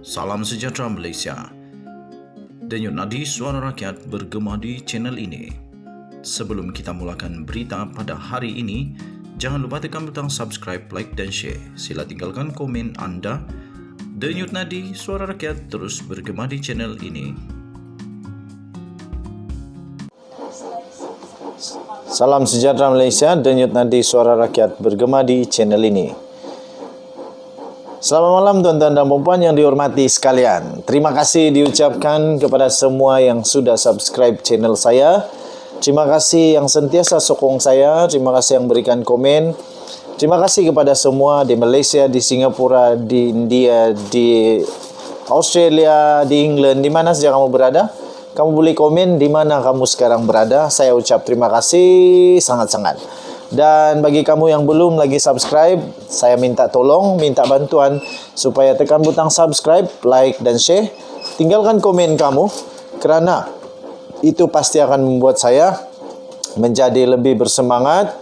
Salam sejahtera Malaysia. Denyut nadi suara rakyat bergema di channel ini. Sebelum kita mulakan berita pada hari ini, jangan lupa tekan butang subscribe, like dan share. Sila tinggalkan komen anda. Denyut nadi suara rakyat terus bergema di channel ini. Salam sejahtera Malaysia, denyut nadi suara rakyat bergema di channel ini. Selamat malam tuan-tuan dan puan yang dihormati sekalian. Terima kasih diucapkan kepada semua yang sudah subscribe channel saya. Terima kasih yang sentiasa sokong saya. Terima kasih yang berikan komen. Terima kasih kepada semua di Malaysia, di Singapura, di India, di Australia, di England, di mana saja kamu berada. Kamu boleh komen di mana kamu sekarang berada. Saya ucap terima kasih sangat-sangat. Dan bagi kamu yang belum lagi subscribe, saya minta tolong, minta bantuan supaya tekan butang subscribe, like dan share. Tinggalkan komen kamu kerana itu pasti akan membuat saya menjadi lebih bersemangat,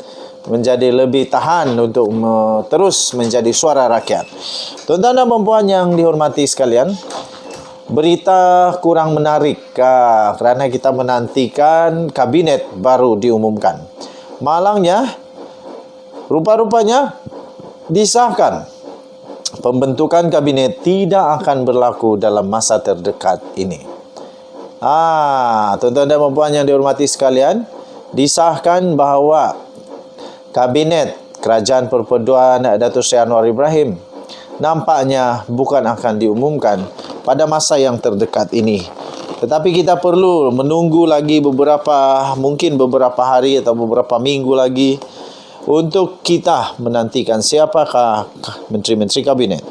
menjadi lebih tahan untuk terus menjadi suara rakyat. Tuan-tuan dan puan yang dihormati sekalian, berita kurang menarik kerana kita menantikan kabinet baru diumumkan. Malangnya, rupa-rupanya disahkan pembentukan kabinet tidak akan berlaku dalam masa terdekat ini. Tuan-tuan dan puan yang dihormati sekalian, disahkan bahawa kabinet Kerajaan Perpaduan Datuk Seri Anwar Ibrahim nampaknya bukan akan diumumkan pada masa yang terdekat ini. Tetapi kita perlu menunggu lagi mungkin beberapa hari atau beberapa minggu lagi untuk kita menantikan siapakah menteri-menteri kabinet.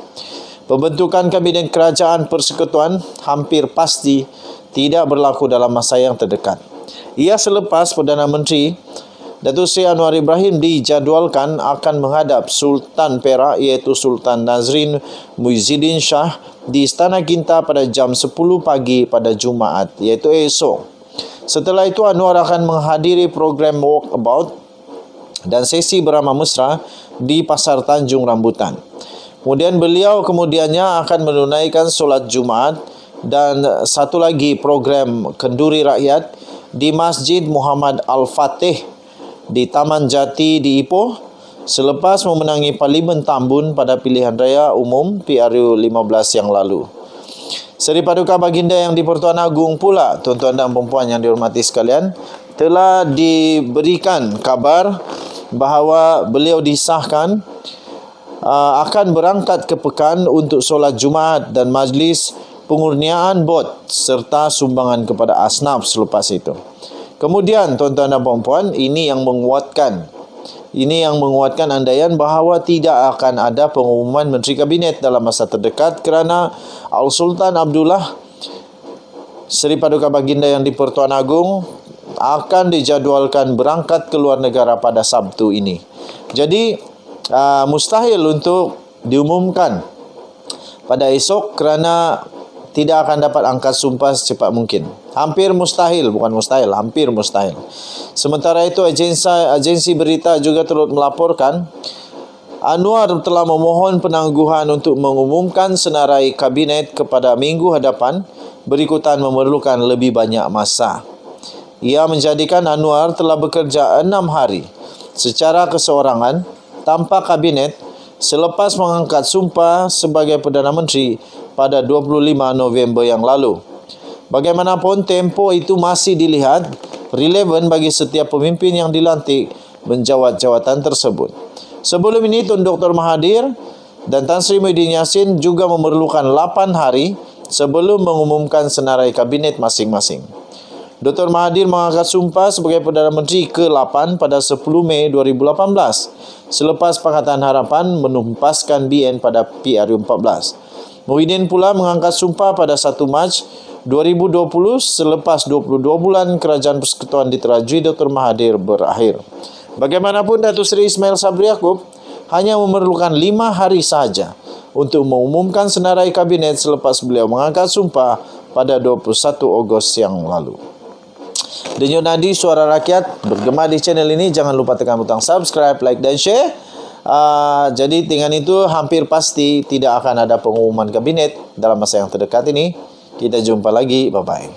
Pembentukan kabinet Kerajaan Persekutuan hampir pasti tidak berlaku dalam masa yang terdekat. Ia selepas Perdana Menteri Datuk Seri Anwar Ibrahim dijadualkan akan menghadap Sultan Perak iaitu Sultan Nazrin Muhyiddin Shah di Istana Kinta pada jam 10 pagi pada Jumaat iaitu esok. Setelah itu Anwar akan menghadiri program walkabout dan sesi beramah mesra di Pasar Tanjung Rambutan. Kemudian beliau kemudiannya akan menunaikan solat Jumaat dan satu lagi program kenduri rakyat di Masjid Muhammad Al-Fatih di Taman Jati di Ipoh selepas memenangi Parlimen Tambun pada pilihan raya umum PRU 15 yang lalu. Seri Paduka Baginda yang di-Pertuan Agong pula, tuan-tuan dan puan yang dihormati sekalian, telah diberikan kabar bahawa beliau disahkan akan berangkat ke Pekan untuk solat Jumaat dan majlis pengurniaan bot serta sumbangan kepada asnaf selepas itu. Kemudian tuan-tuan dan puan, ini yang menguatkan andaian bahawa tidak akan ada pengumuman menteri kabinet dalam masa terdekat kerana Al-Sultan Abdullah Seri Paduka Baginda yang di-Pertuan Agong akan dijadualkan berangkat ke luar negara pada Sabtu ini. Jadi mustahil untuk diumumkan pada esok kerana tidak akan dapat angkat sumpah secepat mungkin. Hampir mustahil. Sementara itu, agensi berita juga turut melaporkan Anwar telah memohon penangguhan untuk mengumumkan senarai kabinet kepada minggu hadapan berikutan memerlukan lebih banyak masa. Ia menjadikan Anwar telah bekerja 6 hari secara keseorangan tanpa kabinet selepas mengangkat sumpah sebagai Perdana Menteri pada 25 November yang lalu. Bagaimanapun, tempoh itu masih dilihat relevan bagi setiap pemimpin yang dilantik menjawat jawatan tersebut. Sebelum ini, Tun Dr. Mahathir dan Tan Sri Muhyiddin Yassin juga memerlukan 8 hari sebelum mengumumkan senarai kabinet masing-masing. Dr. Mahathir mengangkat sumpah sebagai Perdana Menteri ke-8 pada 10 Mei 2018 selepas Pakatan Harapan menumpaskan BN pada PRU 14. Muhyiddin pula mengangkat sumpah pada 1 Mac 2020 selepas 22 bulan Kerajaan Persekutuan diterajui Dr. Mahathir berakhir. Bagaimanapun, Datuk Seri Ismail Sabri Yaakob hanya memerlukan 5 hari sahaja untuk mengumumkan senarai kabinet selepas beliau mengangkat sumpah pada 21 Ogos yang lalu. Denyut nadi suara rakyat bergema di channel ini. Jangan lupa tekan butang subscribe, like dan share. Jadi dengan itu hampir pasti tidak akan ada pengumuman kabinet dalam masa yang terdekat ini. Kita jumpa lagi. Bye-bye.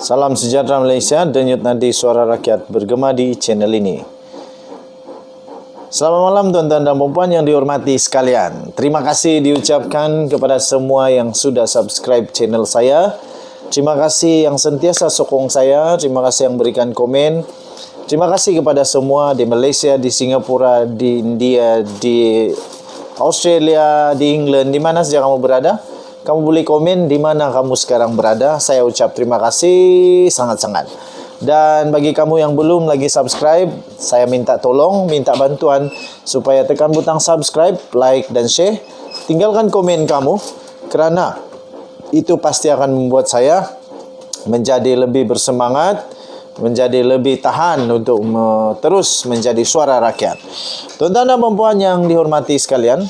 Salam sejahtera Malaysia. Denyut nadi suara rakyat bergema di channel ini. Selamat malam tuan-tuan dan puan yang dihormati sekalian. Terima kasih diucapkan kepada semua yang sudah subscribe channel saya. Terima kasih yang sentiasa sokong saya. Terima kasih yang berikan komen. Terima kasih kepada semua di Malaysia, di Singapura, di India, di Australia, di England, di mana saja kamu berada. Kamu boleh komen di mana kamu sekarang berada. Saya ucap terima kasih sangat-sangat. Dan bagi kamu yang belum lagi subscribe, saya minta tolong, minta bantuan supaya tekan butang subscribe, like dan share. Tinggalkan komen kamu kerana itu pasti akan membuat saya menjadi lebih bersemangat, menjadi lebih tahan untuk terus menjadi suara rakyat. Tuan-tuan dan puan yang dihormati sekalian,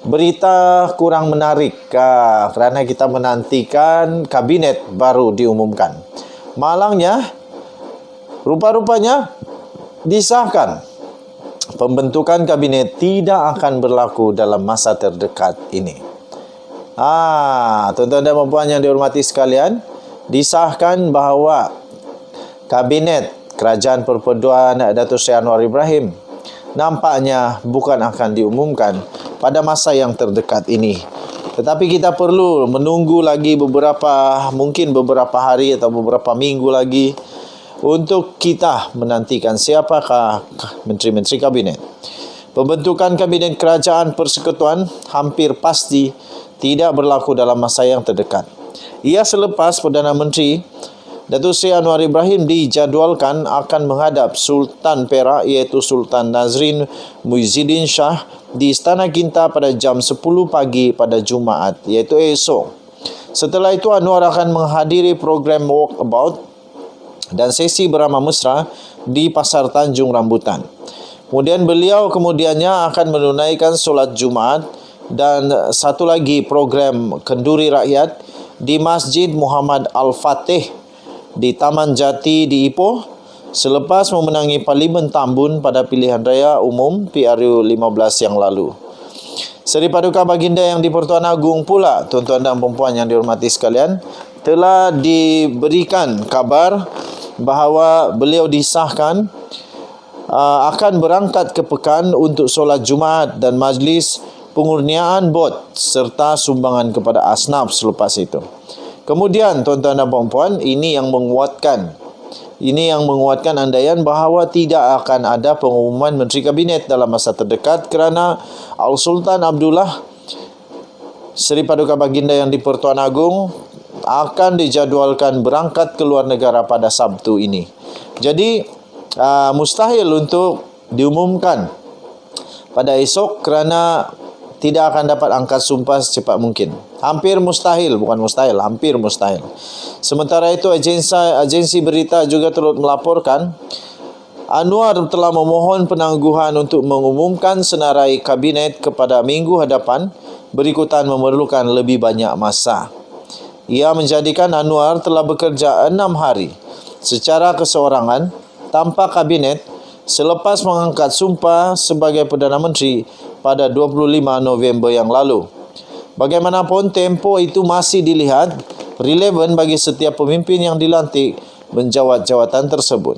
berita kurang menarik kerana kita menantikan kabinet baru diumumkan. Malangnya, rupa-rupanya disahkan pembentukan kabinet tidak akan berlaku dalam masa terdekat ini. Tuan-tuan dan puan yang dihormati sekalian, disahkan bahawa Kabinet Kerajaan Perpaduan Datuk Seri Anwar Ibrahim nampaknya bukan akan diumumkan pada masa yang terdekat ini. Tetapi kita perlu menunggu lagi mungkin beberapa hari atau beberapa minggu lagi untuk kita menantikan siapakah menteri-menteri kabinet. Pembentukan Kabinet Kerajaan Persekutuan hampir pasti tidak berlaku dalam masa yang terdekat. Ia selepas Perdana Menteri Datuk Seri Anwar Ibrahim dijadualkan akan menghadap Sultan Perak iaitu Sultan Nazrin Muhyiddin Shah di Istana Kinta pada jam 10 pagi pada Jumaat iaitu esok. Setelah itu Anwar akan menghadiri program walkabout dan sesi beramah mesra di Pasar Tanjung Rambutan. Kemudian beliau kemudiannya akan menunaikan solat Jumaat dan satu lagi program kenduri rakyat di Masjid Muhammad Al-Fatih di Taman Jati di Ipoh selepas memenangi Parlimen Tambun pada pilihan raya umum PRU 15 yang lalu. Seri Paduka Baginda yang di Pertuan Agong pula, tuan-tuan dan puan yang dihormati sekalian, telah diberikan kabar bahawa beliau disahkan akan berangkat ke Pekan untuk solat Jumaat dan majlis pengurniaan bot serta sumbangan kepada asnaf selepas itu. Kemudian tuan-tuan dan puan-puan, ini yang menguatkan andaian bahawa tidak akan ada pengumuman menteri kabinet dalam masa terdekat kerana Al-Sultan Abdullah Seri Paduka Baginda yang di Pertuan Agong akan dijadualkan berangkat ke luar negara pada Sabtu ini. Jadi mustahil untuk diumumkan pada esok kerana tidak akan dapat angkat sumpah secepat mungkin. Hampir mustahil, bukan mustahil, hampir mustahil. Sementara itu, agensi berita juga turut melaporkan Anwar telah memohon penangguhan untuk mengumumkan senarai kabinet kepada minggu hadapan berikutan memerlukan lebih banyak masa. Ia menjadikan Anwar telah bekerja 6 hari secara keseorangan tanpa kabinet selepas mengangkat sumpah sebagai Perdana Menteri pada 25 November yang lalu. Bagaimanapun, tempoh itu masih dilihat relevan bagi setiap pemimpin yang dilantik menjawat jawatan tersebut.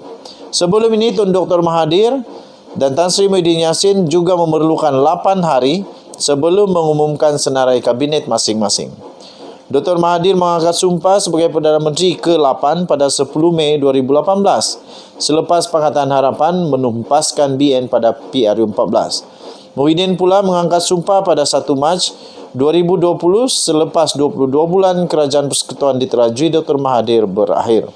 Sebelum ini, Tun Dr. Mahathir dan Tan Sri Muhyiddin Yassin juga memerlukan 8 hari sebelum mengumumkan senarai kabinet masing-masing. Dr. Mahathir mengangkat sumpah sebagai Perdana Menteri ke-8 pada 10 Mei 2018 selepas Pakatan Harapan menumpaskan BN pada PRU 14. Muhyiddin pula mengangkat sumpah pada 1 Mac 2020 selepas 22 bulan Kerajaan Persekutuan diterajui Dr. Mahathir berakhir.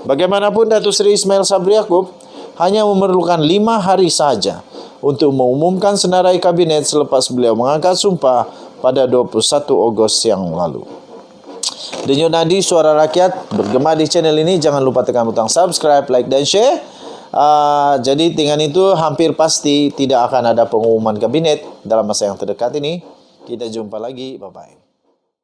Bagaimanapun, Datuk Seri Ismail Sabri Yaakob hanya memerlukan 5 hari sahaja untuk mengumumkan senarai kabinet selepas beliau mengangkat sumpah pada 21 Ogos yang lalu. Denyut nadi suara rakyat bergema di channel ini. Jangan lupa tekan butang subscribe, like dan share. Jadi dengan itu hampir pasti tidak akan ada pengumuman kabinet dalam masa yang terdekat ini. Kita jumpa lagi. Bye-bye.